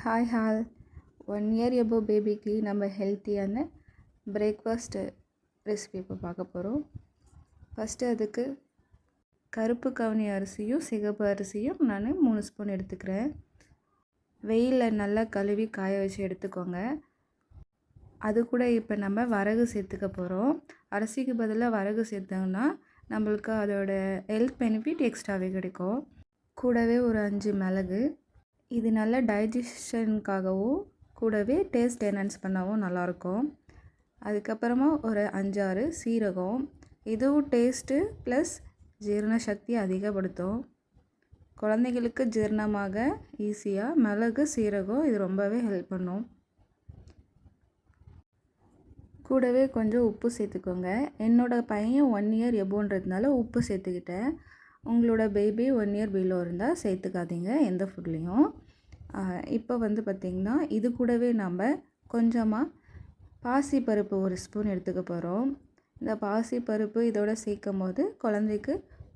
Hi hall 1 year above பேபிக்கு நம்ம ஹெல்த்தியான பிரேக்ஃபாஸ்ட்டு ரெசிபி இப்போ பார்க்க போகிறோம். ஃபஸ்ட்டு அதுக்கு கருப்பு கவுனி அரிசியும் சிகப்பு அரிசியும் நான் 3 ஸ்பூன் எடுத்துக்கிறேன். வெயிலில் நல்லா கழுவி காய வச்சு எடுத்துக்கோங்க. அது கூட இப்போ நம்ம வரகு சேர்த்துக்க போகிறோம். அரிசிக்கு பதிலாக வரகு சேர்த்தோம்னா நம்மளுக்கு அதோட ஹெல்த் பெனிஃபிட் எக்ஸ்ட்ராவே கிடைக்கும். கூடவே ஒரு 5 மிளகு. இது நல்ல டைஜஷனுக்காகவும் கூடவே டேஸ்ட் என்ஹான்ஸ் பண்ணவும் நல்லாயிருக்கும். அதுக்கப்புறமா ஒரு 5-6 சீரகம். இதுவும் டேஸ்ட்டு ப்ளஸ் ஜீரண சக்தி அதிகப்படுத்தும். குழந்தைங்களுக்கு ஜீரணமாக ஈஸியாக மிளகு சீரகம் இது ரொம்பவே ஹெல்ப் பண்ணும். கூடவே கொஞ்சம் உப்பு சேர்த்துக்கோங்க. என்னோடய பையன் 1 year எபோன்றதுனால உப்பு சேர்த்துக்கிட்டேன். உங்களோட பேபி 1 year பிலோ இருந்தால் சேர்த்துக்காதீங்க எந்த ஃபுட்லேயும். இப்போ பார்த்திங்கன்னா இது கூடவே நம்ம கொஞ்சமாக பாசிப்பருப்பு 1 ஸ்பூன் எடுத்துக்க போகிறோம். இந்த பாசிப்பருப்பு இதோட சேர்க்கும் போது குழந்தைக்கு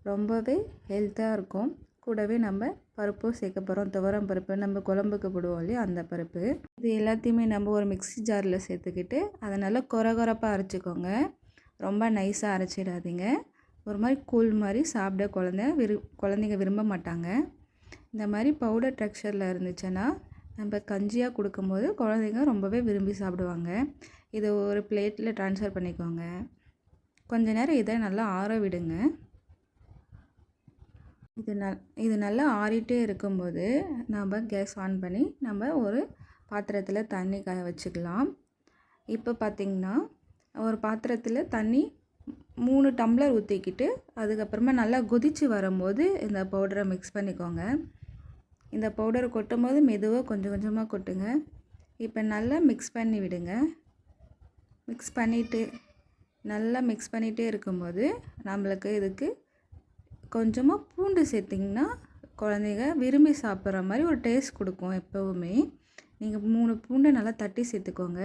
ரொம்பவே ஹெல்த்தாக இருக்கும். கூடவே நம்ம பருப்பும் சேர்க்க போகிறோம். துவரம் பருப்பு நம்ம குழம்புக்கு போடுவோம் இல்லையா, அந்த பருப்பு. இது எல்லாத்தையுமே நம்ம ஒரு மிக்ஸி ஜாரில் சேர்த்துக்கிட்டு அதை நல்லா கொரகொரப்பாக அரைச்சிக்கோங்க. ரொம்ப நைஸாக அரைச்சிடாதீங்க. ஒரு மாதிரி கூழ் மாதிரி சாப்பிட குழந்தைங்க விரும்ப மாட்டாங்க. இந்த மாதிரி பவுடர் டெக்ஸ்சரில் இருந்துச்சுன்னா நம்ம கஞ்சியாக கொடுக்கும்போது குழந்தைங்க ரொம்பவே விரும்பி சாப்பிடுவாங்க. இதை ஒரு பிளேட்டில் ட்ரான்ஸ்ஃபர் பண்ணிக்கோங்க. கொஞ்ச நேரம் இதை நல்லா ஆற விடுங்க. இது நல்லா ஆறிட்டே இருக்கும்போது நம்ம கேஸ் ஆன் பண்ணி நம்ம ஒரு பாத்திரத்தில் தண்ணி காய வச்சுக்கலாம். இப்போ பார்த்திங்கன்னா ஒரு பாத்திரத்தில் தண்ணி 3 டம்ளர் ஊற்றிக்கிட்டு அதுக்கப்புறமா நல்லா கொதித்து வரும்போது இந்த பவுடரை மிக்ஸ் பண்ணிக்கோங்க. இந்த பவுடரை கொட்டும் போது மெதுவாக கொஞ்சம் கொஞ்சமாக கொட்டுங்க. இப்போ நல்லா மிக்ஸ் பண்ணி விடுங்க. நல்லா மிக்ஸ் பண்ணிகிட்டே இருக்கும்போது நம்மளுக்கு இதுக்கு கொஞ்சமாக பூண்டு சேர்த்திங்கன்னா குழந்தைங்க விரும்பி சாப்பிட்ற மாதிரி ஒரு டேஸ்ட் கொடுக்கும். எப்போவுமே நீங்கள் 3 பூண்டை நல்லா தட்டி சேர்த்துக்கோங்க.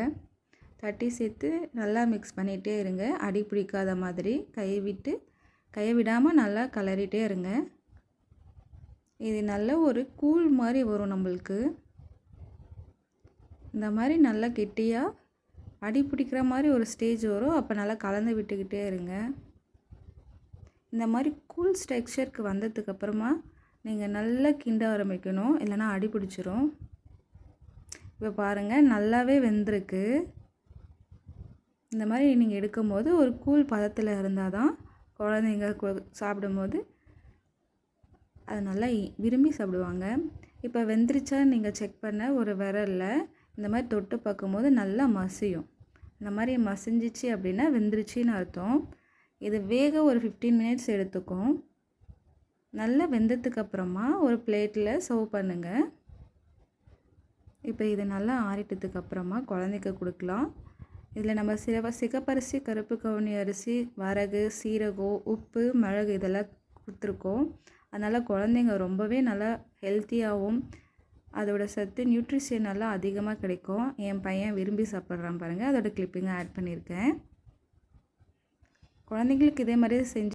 தட்டி சேர்த்து நல்லா மிக்ஸ் பண்ணிகிட்டே இருங்க. அடி பிடிக்காத மாதிரி கையை விடாமல் நல்லா கிளறிட்டே இருங்க. இது நல்ல ஒரு கூழ் மாதிரி வரும் நம்மளுக்கு. இந்த மாதிரி நல்லா கெட்டியாக அடி பிடிக்கிற மாதிரி ஒரு ஸ்டேஜ் வரும். அப்போ நல்லா கலந்து விட்டுக்கிட்டே இருங்க. இந்த மாதிரி கூல் டெக்ஸ்சருக்கு வந்ததுக்கப்புறமா நீங்கள் நல்லா கிண்ட ஆரம்பிக்கணும், இல்லைனா அடி பிடிச்சிரும். இப்போ பாருங்கள் நல்லாவே வெந்திருக்கு. இந்த மாதிரி நீங்கள் எடுக்கும்போது ஒரு கூல் பதத்தில் இருந்தால் தான் குழந்தைங்க சாப்பிடும்போது அது நல்லா விரும்பி சாப்பிடுவாங்க. இப்போ வெந்துருச்சான்னு நீங்கள் செக் பண்ண ஒரு விரலில் இந்த மாதிரி தொட்டு பார்க்கும்போது நல்லா மசியும். இந்த மாதிரி மசிஞ்சிச்சு அப்படின்னா வெந்துருச்சின்னு அர்த்தம். இது வேக ஒரு 15 minutes எடுத்துக்கும். நல்லா வெந்ததுக்கப்புறமா ஒரு பிளேட்டில் சர்வ் பண்ணுங்கள். இப்போ இது நல்லா ஆறிட்டதுக்கப்புறமா குழந்தைக்கு கொடுக்கலாம். இதில் நம்ம சிகப்பரிசி, கருப்பு கவுனி அரிசி, வரகு, சீரகம், உப்பு, மிளகு இதெல்லாம் கொடுத்துருக்கோம். அதனால் குழந்தைங்க ரொம்பவே நல்லா ஹெல்த்தியாகவும் அதோட சத்து நியூட்ரிஷன் நல்லா அதிகமாக கிடைக்கும். என் பையன் விரும்பி சாப்பிட்றான் பாருங்கள். அதோட கிளிப்பிங்கை ஆட் பண்ணியிருக்கேன். குழந்தைங்களுக்கு இதே மாதிரி செஞ்சு